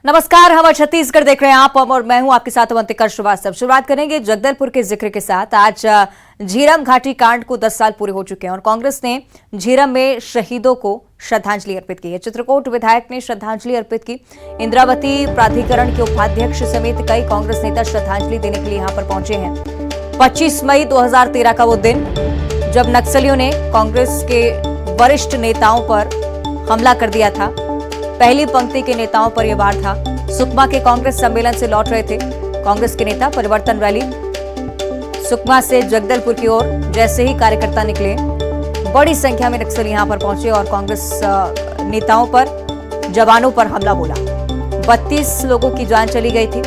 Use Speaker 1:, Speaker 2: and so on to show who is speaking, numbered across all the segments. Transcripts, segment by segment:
Speaker 1: नमस्कार, हम छत्तीसगढ़ देख रहे हैं आप और मैं हूं आपके साथ अवंतिका श्रीवास्तव। शुरुआत करेंगे जगदलपुर के जिक्र के साथ। आज झीरम घाटी कांड को 10 साल पूरे हो चुके हैं और कांग्रेस ने झीरम में शहीदों को श्रद्धांजलि अर्पित की है। चित्रकूट विधायक ने श्रद्धांजलि अर्पित की। इंद्रावती प्राधिकरण के उपाध्यक्ष समेत कई कांग्रेस नेता श्रद्धांजलि देने के लिए यहां पर पहुंचे हैं। 25 मई 2013 का वो दिन जब नक्सलियों ने कांग्रेस के वरिष्ठ नेताओं पर हमला कर दिया था। पहली पंक्ति के नेताओं पर यह वार था। सुकमा के कांग्रेस सम्मेलन से लौट रहे थे कांग्रेस के नेता। परिवर्तन रैली सुकमा से जगदलपुर की ओर जैसे ही कार्यकर्ता निकले, बड़ी संख्या में नक्सली यहां पर पहुंचे और कांग्रेस नेताओं पर, जवानों पर हमला बोला। 32 लोगों की जान चली गई थी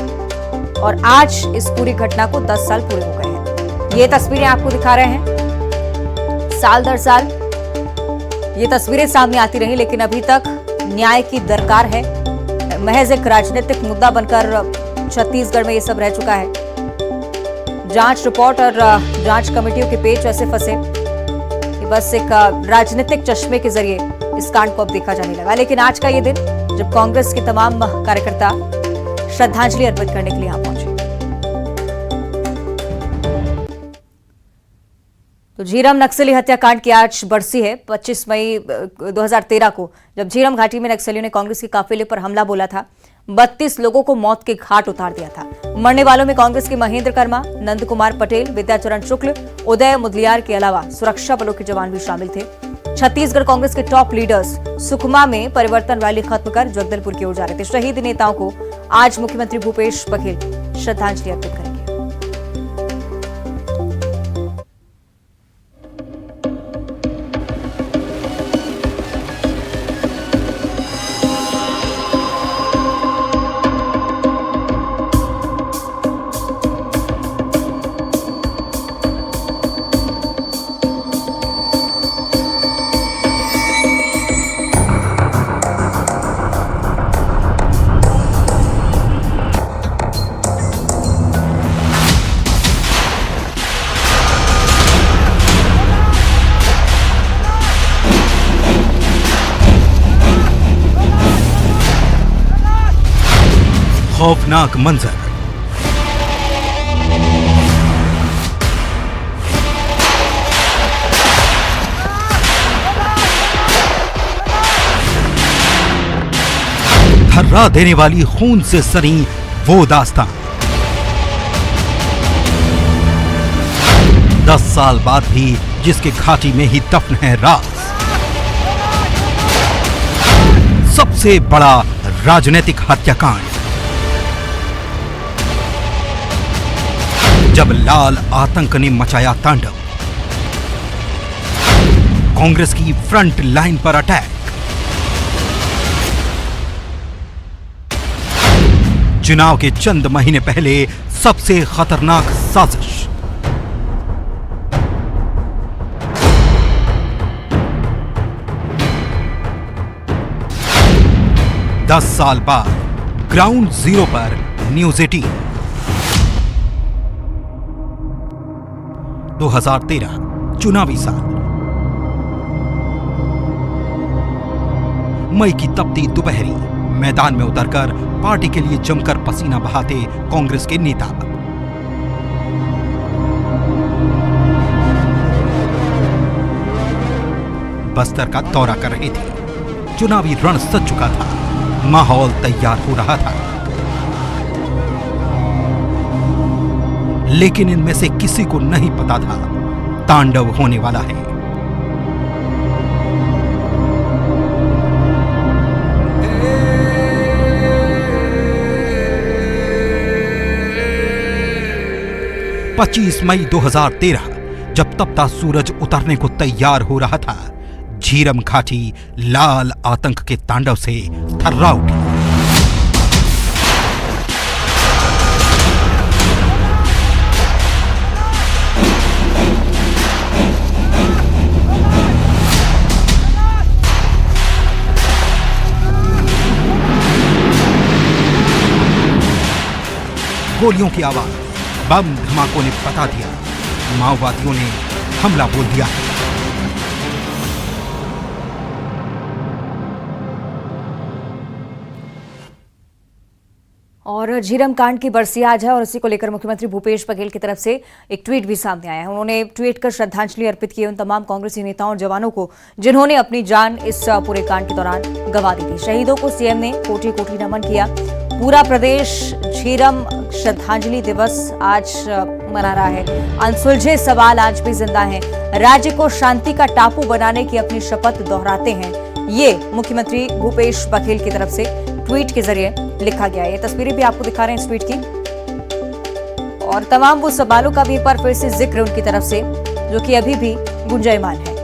Speaker 1: और आज इस पूरी घटना को 10 साल पूरे हो गए हैं। ये तस्वीरें आपको दिखा रहे हैं। साल दर साल ये तस्वीरें सामने आती रही, लेकिन अभी तक न्याय की दरकार है। महज एक राजनीतिक मुद्दा बनकर छत्तीसगढ़ में ये सब रह चुका है। जांच रिपोर्ट और जांच कमेटियों के पेच ऐसे फंसे कि बस एक राजनीतिक चश्मे के जरिए इस कांड को अब देखा जाने लगा। लेकिन आज का ये दिन जब कांग्रेस के तमाम कार्यकर्ता श्रद्धांजलि अर्पित करने के लिए यहां पहुंचे। तो झीरम नक्सली हत्याकांड की आज बरसी है। 25 मई 2013 को जब झीरम घाटी में नक्सलियों ने कांग्रेस के काफिले पर हमला बोला था, 32 लोगों को मौत के घाट उतार दिया था। मरने वालों में कांग्रेस के महेंद्र कर्मा, नंद कुमार पटेल, विद्याचरण शुक्ल, उदय मुदलियार के अलावा सुरक्षा बलों के जवान भी शामिल थे। छत्तीसगढ़ कांग्रेस के टॉप लीडर्स सुकमा में परिवर्तन रैली खत्म कर जगदलपुर की ओर जा रहे थे। शहीद नेताओं को आज मुख्यमंत्री भूपेश बघेल श्रद्धांजलि अर्पित करेंगे।
Speaker 2: खौफनाक मंजर। थर्रा देने वाली खून से सनी वो दास्तान। 10 साल बाद भी जिसके घाटी में ही दफन है राज। सबसे बड़ा राजनीतिक हत्याकांड। जब लाल आतंक ने मचाया तांडव, कांग्रेस की फ्रंट लाइन पर अटैक। चुनाव के चंद महीने पहले सबसे खतरनाक साजिश। दस साल बाद ग्राउंड जीरो पर न्यूज 18। 2013 चुनावी साल। मई की तपती दोपहरी मैदान में उतरकर पार्टी के लिए जमकर पसीना बहाते कांग्रेस के नेता। बस्तर का दौरा कर रहे थे। चुनावी रण सज चुका था, माहौल तैयार हो रहा था। लेकिन इनमें से किसी को नहीं पता था तांडव होने वाला है। पच्चीस मई 2013 जब तपता सूरज उतरने को तैयार हो रहा था, झीरम घाटी लाल आतंक के तांडव से थर्रा उठी। गोलियों की आवाज, बम धमाकों ने बता दिया माओवादियों ने हमला बोल दिया है।
Speaker 1: और झीरम कांड की बरसी आज है और इसी को लेकर मुख्यमंत्री भूपेश बघेल की तरफ से एक ट्वीट भी सामने आया है। उन्होंने ट्वीट कर श्रद्धांजलि अर्पित की उन तमाम कांग्रेसी नेताओं और जवानों को जिन्होंने अपनी जान इस पूरे कांड के दौरान गंवा दी थी। शहीदों को सीएम ने कोटि कोटि नमन किया। पूरा प्रदेश झीरम श्रद्धांजलि दिवस आज मना रहा है। अनसुलझे सवाल आज भी जिंदा हैं। राज्य को शांति का टापू बनाने की अपनी शपथ दोहराते हैं। ये मुख्यमंत्री भूपेश बघेल की तरफ से ट्वीट के जरिए लिखा गया है। ये तस्वीरें भी आपको दिखा रहे हैं इस ट्वीट की और तमाम वो सवालों का भी एक बार फिर से जिक्र उनकी तरफ से जो कि अभी भी गुंजायमान है।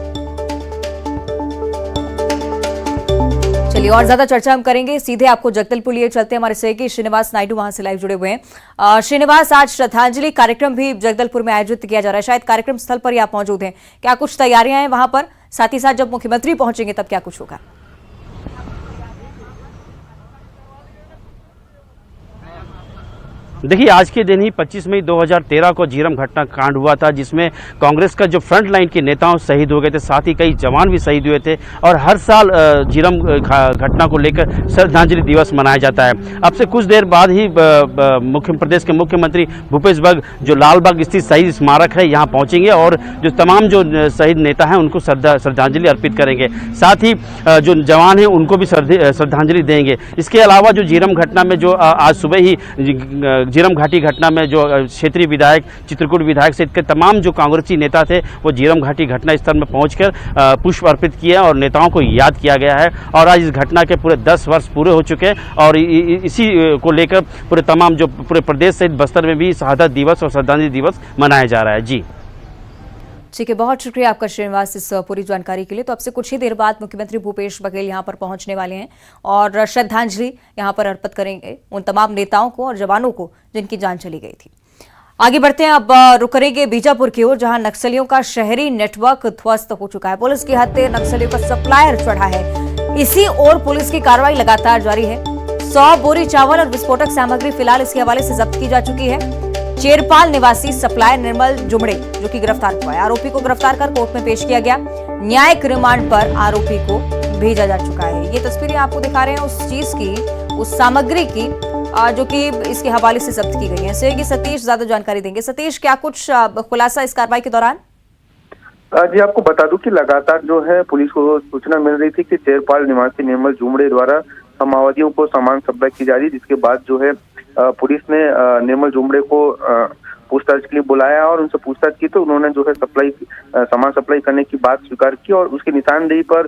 Speaker 1: चलिए और ज्यादा चर्चा हम करेंगे। सीधे आपको जगदलपुर लिए चलते हैं। हमारे सहयोगी श्रीनिवास नायडू वहां से लाइव जुड़े हुए हैं। श्रीनिवास, आज श्रद्धांजलि कार्यक्रम भी जगदलपुर में आयोजित किया जा रहा है। शायद कार्यक्रम स्थल पर ही आप मौजूद हैं। क्या कुछ तैयारियां हैं वहां पर? साथ ही साथ जब मुख्यमंत्री पहुंचेंगे तब क्या कुछ होगा?
Speaker 3: देखिए, आज के दिन ही 25 मई 2013 को झीरम घटना कांड हुआ था, जिसमें कांग्रेस का जो फ्रंट लाइन के नेताओं शहीद हो गए थे, साथ ही कई जवान भी शहीद हुए थे। और हर साल झीरम घटना को लेकर श्रद्धांजलि दिवस मनाया जाता है। अब से कुछ देर बाद ही प्रदेश के मुख्यमंत्री भूपेश बघेल जो लालबाग स्थित शहीद स्मारक है यहाँ पहुंचेंगे और जो तमाम जो शहीद नेता हैं उनको श्रद्धांजलि अर्पित करेंगे। साथ ही जो जवान हैं उनको भी श्रद्धांजलि देंगे। इसके अलावा जो झीरम घटना में जो आज सुबह ही झीरम घाटी घटना में जो क्षेत्रीय विधायक, चित्रकूट विधायक सहित के तमाम जो कांग्रेसी नेता थे वो झीरम घाटी घटना स्थल में पहुंचकर पुष्प अर्पित किए और नेताओं को याद किया गया है। और आज इस घटना के पूरे 10 वर्ष पूरे हो चुके हैं और इसी को लेकर पूरे तमाम जो पूरे प्रदेश सहित बस्तर में भी शहादत दिवस और श्रद्धांजलि दिवस मनाया जा रहा है। जी
Speaker 1: ठीक है, बहुत शुक्रिया आपका श्रीनिवास इस पूरी जानकारी के लिए। तो अब से कुछ ही देर बाद मुख्यमंत्री भूपेश बघेल यहां पर पहुंचने वाले हैं और श्रद्धांजलि यहां पर अर्पित करेंगे उन तमाम नेताओं को और जवानों को जिनकी जान चली गई थी। आगे बढ़ते हैं, अब रुक करेंगे बीजापुर की ओर, जहां नक्सलियों का शहरी नेटवर्क ध्वस्त हो चुका है। पुलिस की हत्या नक्सलियों का सप्लायर चढ़ा है। इसी ओर पुलिस की कार्रवाई लगातार जारी है। 100 बोरी चावल और विस्फोटक सामग्री फिलहाल इसके हवाले से जब्त की जा चुकी है। चेरपाल निवासी सप्लायर निर्मल जुमड़े जो कि गिरफ्तार हुआ है। आरोपी को गिरफ्तार कर कोर्ट में पेश किया गया। न्यायिक रिमांड पर आरोपी को भेजा जा चुका है। ये तस्वीरें आपको दिखा रहे हैं उस चीज की, उस सामग्री की जो कि इसके हवाले से जब्त की गई है। सहयोगी सतीश ज्यादा जानकारी देंगे। सतीश, क्या कुछ खुलासा इस कार्रवाई के दौरान?
Speaker 4: जी, आपको बता दूं कि लगातार जो है पुलिस को सूचना मिल रही थी कि चेरपाल निवासी निर्मल जुमड़े द्वारा माओवादियों को सामान सप्लाई की जा रही, जिसके बाद जो है पुलिस ने निर्मल जुमड़े को पूछताछ के लिए बुलाया और उनसे पूछताछ की तो उन्होंने जो है सामान सप्लाई करने की बात स्वीकार की और उसकी निशानदेही पर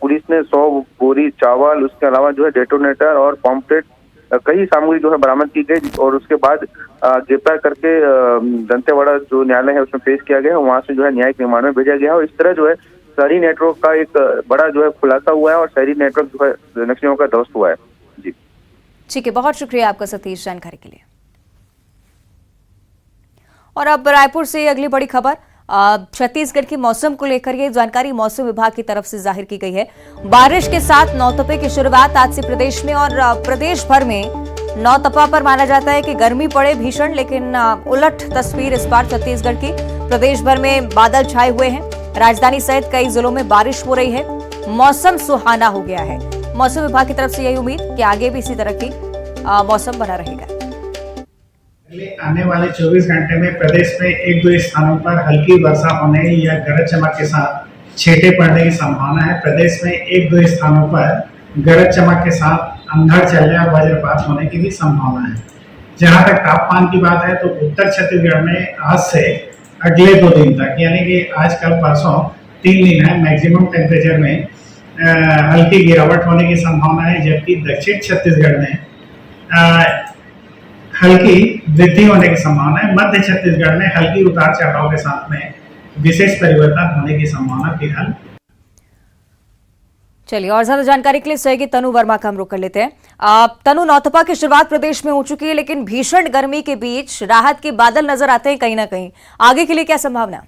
Speaker 4: पुलिस ने 100 बोरी चावल, उसके अलावा जो है डेटोनेटर और पॉम्पलेट कई सामग्री जो है बरामद की गई और उसके बाद गिरफ्तार करके दंतेवाड़ा जो न्यायालय है उसमें पेश किया गया। वहां से जो है न्यायिक रिमांड में भेजा गया और इस तरह जो है शहरी नेटवर्क का एक बड़ा जो है खुलासा हुआ है और शहरी नेटवर्क जो है नक्सलियों का ध्वस्त हुआ है। जी
Speaker 1: ठीक है, बहुत शुक्रिया आपका सतीश जानकारी के लिए। और अब रायपुर से अगली बड़ी खबर, छत्तीसगढ़ की मौसम को लेकर ये जानकारी मौसम विभाग की तरफ से जाहिर की गई है। बारिश के साथ नौतपे की शुरुआत आज से प्रदेश में और प्रदेश भर में नौतपा पर माना जाता है कि गर्मी पड़े भीषण, लेकिन उलट तस्वीर इस बार छत्तीसगढ़ की। प्रदेश भर में बादल छाए हुए हैं। राजधानी सहित कई जिलों में बारिश हो रही है। मौसम सुहाना हो गया है। मौसम विभाग की तरफ से यही उम्मीद कि आगे भी इसी तरह की मौसम बना रहेगा।
Speaker 5: अगले आने वाले 24 घंटे में प्रदेश में 1-2 स्थानों पर हल्की वर्षा होने या गरज चमक के साथ छींटे पड़ने की संभावना है। प्रदेश में 1-2 स्थानों पर गरज चमक के साथ अंधड़ चलने और वज्रपात होने की भी संभावना है। जहां तक तापमान की बात है तो उत्तर छत्तीसगढ़ में आज से अगले 2 दिन तक, यानी कि आज कल परसों 3 दिन है, मैक्सिमम टेम्परेचर में हल्की गिरावट होने की संभावना है, जबकि दक्षिण छत्तीसगढ़ में हल्की वृद्धि होने की संभावना है। मध्य छत्तीसगढ़ में हल्की उतार चढ़ाव के साथ में विशेष परिवर्तन होने की संभावना फिलहाल।
Speaker 1: चलिए और ज्यादा जानकारी के लिए सहयोगी तनु वर्मा का हम रुख कर लेते हैं। तनु, नौतपा की शुरुआत प्रदेश में हो चुकी है, लेकिन भीषण गर्मी के बीच राहत के बादल नजर आते हैं कहीं ना कहीं। आगे के लिए क्या संभावना?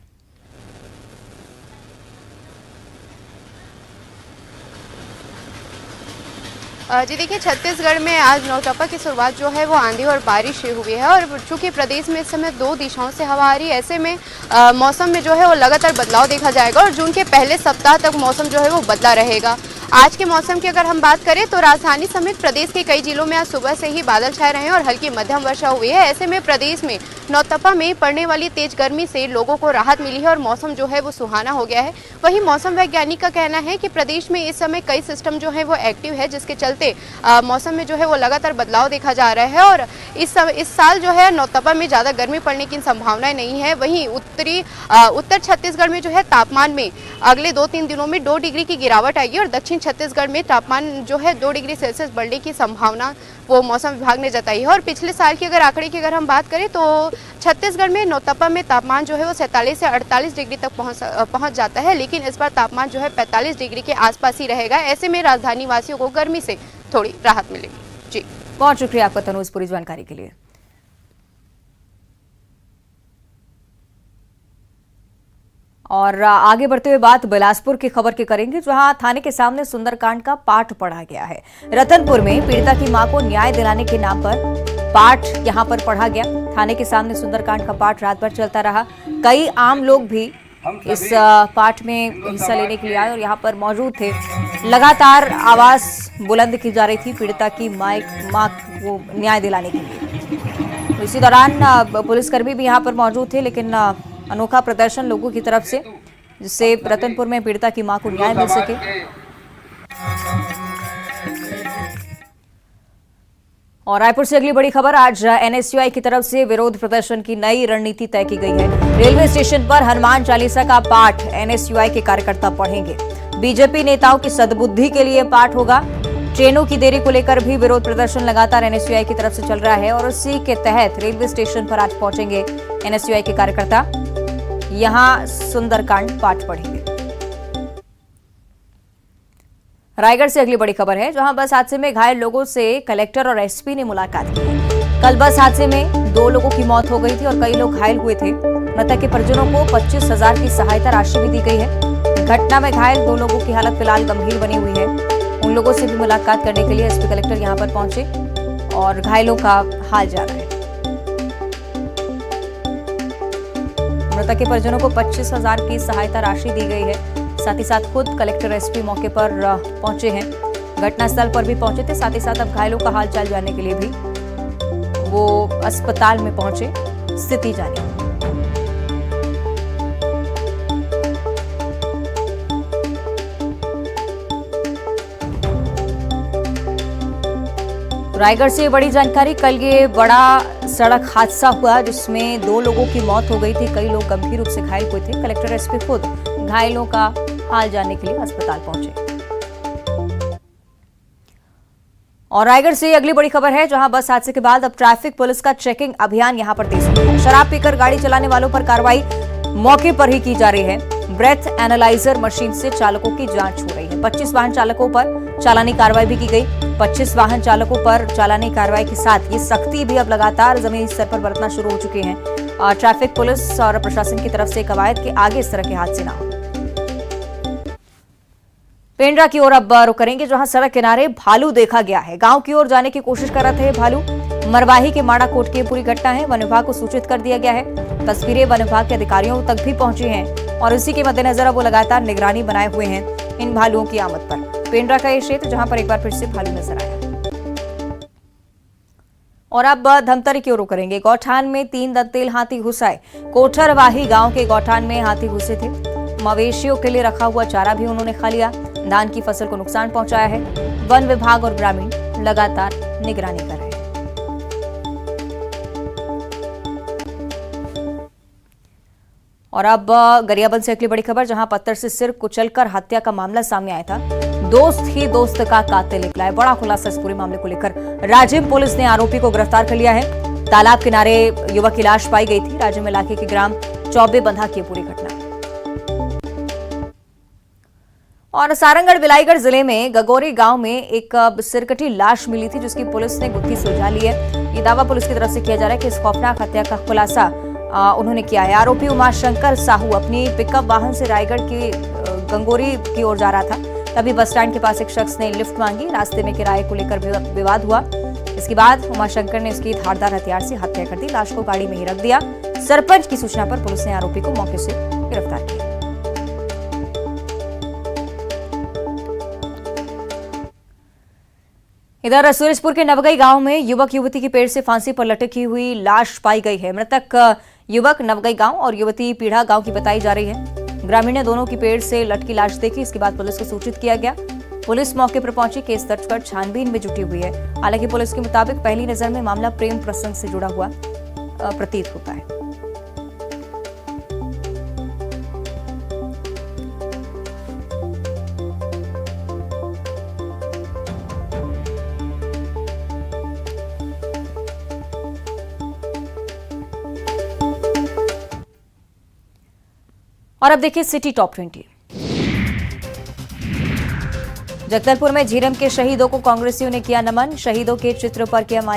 Speaker 6: जी देखिए, छत्तीसगढ़ में आज नौतपा की शुरुआत जो है वो आंधी और बारिश से हुई है और चूंकि प्रदेश में इस समय 2 दिशाओं से हवा आ रही है, ऐसे में मौसम में जो है वो लगातार बदलाव देखा जाएगा और जून के पहले सप्ताह तक मौसम जो है वो बदला रहेगा। आज के मौसम की अगर हम बात करें तो राजधानी समेत प्रदेश के कई जिलों में आज सुबह से ही बादल छाए रहे हैं और हल्की मध्यम वर्षा हुई है। ऐसे में प्रदेश में नौतपा में पड़ने वाली तेज गर्मी से लोगों को राहत मिली है और मौसम जो है वो सुहाना हो गया है। वहीं मौसम वैज्ञानिक का कहना है कि प्रदेश में इस समय कई सिस्टम जो है वो एक्टिव है, जिसके चलते मौसम में जो है वो लगातार बदलाव देखा जा रहा है और इस साल जो है नौतपा में ज़्यादा गर्मी पड़ने की संभावनाएं नहीं है। वहीं उत्तर छत्तीसगढ़ में जो है तापमान में अगले 2-3 दिनों में 2 डिग्री की गिरावट आएगी और दक्षिण छत्तीसगढ़ में तापमान जो है 2 डिग्री सेल्सियस बढ़ने की संभावना वो मौसम विभाग ने जताई है। और पिछले साल की अगर आंकड़े की अगर हम बात करें तो छत्तीसगढ़ में नौतपा में तापमान जो है वो 47 से 48 डिग्री तक पहुंच जाता है, लेकिन इस बार तापमान जो है 45 डिग्री के आसपास ही रहेगा। ऐसे में राजधानी वासियों को गर्मी से थोड़ी राहत मिलेगी। जी,
Speaker 1: बहुत शुक्रिया आपका तनुज पूरी जानकारी के लिए। और आगे बढ़ते हुए बात बिलासपुर की खबर की करेंगे, जहां थाने के सामने सुंदरकांड का पाठ पढ़ा गया है। रतनपुर में पीड़िता की मां को न्याय दिलाने के नाम पर पाठ यहां पर पढ़ा गया। थाने के सामने सुंदरकांड का पाठ रात भर चलता रहा। कई आम लोग भी इस पाठ में हिस्सा लेने के लिए आए और यहां पर मौजूद थे। लगातार आवाज बुलंद की जा रही थी पीड़िता की मां को न्याय दिलाने के लिए। इसी दौरान पुलिसकर्मी भी यहां पर मौजूद थे, लेकिन अनोखा प्रदर्शन लोगों की तरफ से, जिससे रतनपुर में पीड़िता की मां को न्याय मिल सके। और रायपुर से अगली बड़ी खबर, आज एनएसयूआई की तरफ से विरोध प्रदर्शन की नई रणनीति तय की गई है। रेलवे स्टेशन पर हनुमान चालीसा का पाठ एनएसयूआई के कार्यकर्ता पढ़ेंगे। बीजेपी नेताओं की सद्बुद्धि के लिए पाठ होगा। ट्रेनों की देरी को लेकर भी विरोध प्रदर्शन लगातार एनएसयूआई की तरफ से चल रहा है और उसी के तहत रेलवे स्टेशन पर आज पहुंचेंगे एनएसयूआई के कार्यकर्ता। यहां सुंदरकांड पाठ पढ़ेंगे। रायगढ़ से अगली बड़ी खबर है, जहां बस हादसे में घायल लोगों से कलेक्टर और एसपी ने मुलाकात की। कल बस हादसे में 2 लोगों की मौत हो गई थी और कई लोग घायल हुए थे। मृतक के परिजनों को 25,000 की सहायता राशि भी दी गई है। घटना में घायल 2 लोगों की हालत फिलहाल गंभीर बनी हुई है। उन लोगों से भी मुलाकात करने के लिए एसपी कलेक्टर यहां पर पहुंचे और घायलों का हाल जाना है। मृतक के परिजनों को 25,000 की सहायता राशि दी गई है। साथ ही साथ खुद कलेक्टर एसपी मौके पर पहुंचे हैं, घटनास्थल पर भी पहुंचे थे। साथ ही साथ अब घायलों का हालचाल जानने के लिए भी वो अस्पताल में पहुंचे, स्थिति जानी। रायगढ़ से बड़ी जानकारी, कल ये बड़ा सड़क हादसा हुआ जिसमें 2 लोगों की मौत हो गई थी। कई लोग गंभीर रूप से घायल हुए थे। कलेक्टर एसपी खुद घायलों का हाल जानने के लिए अस्पताल पहुंचे। और रायगढ़ से अगली बड़ी खबर है, जहां बस हादसे के बाद अब ट्रैफिक पुलिस का चेकिंग अभियान यहां पर तेज हो गया है। शराब पीकर गाड़ी चलाने वालों पर कार्रवाई मौके पर ही की जा रही है। ब्रेथ एनालाइजर मशीन से चालकों की जांच हो रही है। 25 वाहन चालकों पर चालानी कार्रवाई भी की गई। 25 वाहन चालकों पर चालानी कार्रवाई के साथ ये सख्ती भी अब लगातार जमीनी स्तर पर बरतना शुरू हो चुके हैं। और ट्रैफिक पुलिस और प्रशासन की तरफ से कवायद के आगे इस तरह के हादसे ना हो। पेंड्रा की ओर अब रुख करेंगे, जहां सड़क किनारे भालू देखा गया है। गांव की ओर जाने की कोशिश कर रहे थे भालू। मरवाही के माड़ा कोट की पूरी घटना है। वन विभाग को सूचित कर दिया गया है। तस्वीरें वन विभाग के अधिकारियों तक भी पहुंची हैं और इसी के मद्देनजर वो लगातार निगरानी बनाए हुए हैं इन भालुओं की आमद पर। पेंड्रा का ये क्षेत्र जहां पर एक बार फिर से भालू नजर आया। और अब धमतरी की ओर रुख करेंगे। गौठान में 3 दंतेल हाथी घुस आए। कोठरवाही गांव के गौठान में हाथी घुसे थे। मवेशियों के लिए रखा हुआ चारा भी उन्होंने खा लिया। धान की फसल को नुकसान पहुंचाया है। वन विभाग और ग्रामीण लगातार निगरानी कर रहे हैं। और अब गरियाबंद से अगली बड़ी खबर, जहां पत्थर से सिर कुचलकर हत्या का मामला सामने आया था। दोस्त ही दोस्त का कातिल निकला है। बड़ा खुलासा इस पूरे मामले को लेकर राजिम पुलिस ने आरोपी को गिरफ्तार कर लिया है। तालाब किनारे युवक की लाश पाई गई थी। राजिम इलाके के ग्राम चौबे बंधा की पूरी घटना। और सारंगढ़ बिलाईगढ़ जिले में गगोरी गांव में एक सिरकटी लाश मिली थी, जिसकी पुलिस ने गुत्थी सुलझा ली है। ये दावा पुलिस की तरफ से किया जा रहा है कि इस खौफनाक हत्या का खुलासा उन्होंने किया है। आरोपी उमाशंकर साहू अपनी पिकअप वाहन से रायगढ़ की गंगोरी की ओर जा रहा था। तभी बस स्टैंड के पास एक शख्स ने लिफ्ट मांगी। रास्ते में किराए को लेकर विवाद हुआ। इसके बाद उमाशंकर ने इसकी धारदार हथियार से हत्या कर दी। लाश को गाड़ी में ही रख दिया। सरपंच की सूचना पर पुलिस ने आरोपी को मौके से गिरफ्तार किया। इधर सूरजपुर के नवगई गांव में युवक युवती की पेड़ से फांसी पर लटकी हुई लाश पाई गई है। मृतक युवक नवगई गांव और युवती पीढ़ा गांव की बताई जा रही है। ग्रामीण ने दोनों की पेड़ से लटकी लाश देखी। इसके बाद पुलिस को सूचित किया गया। पुलिस मौके पर पहुंची, केस दर्ज कर छानबीन में जुटी हुई है। हालांकि पुलिस के मुताबिक पहली नजर में मामला प्रेम प्रसंग से जुड़ा हुआ प्रतीत होता है। और अब देखिए सिटी टॉप 20। जगदलपुर में झीरम के शहीदों को कांग्रेसियों ने किया नमन। शहीदों के चित्र पर किया माल्यार्पण।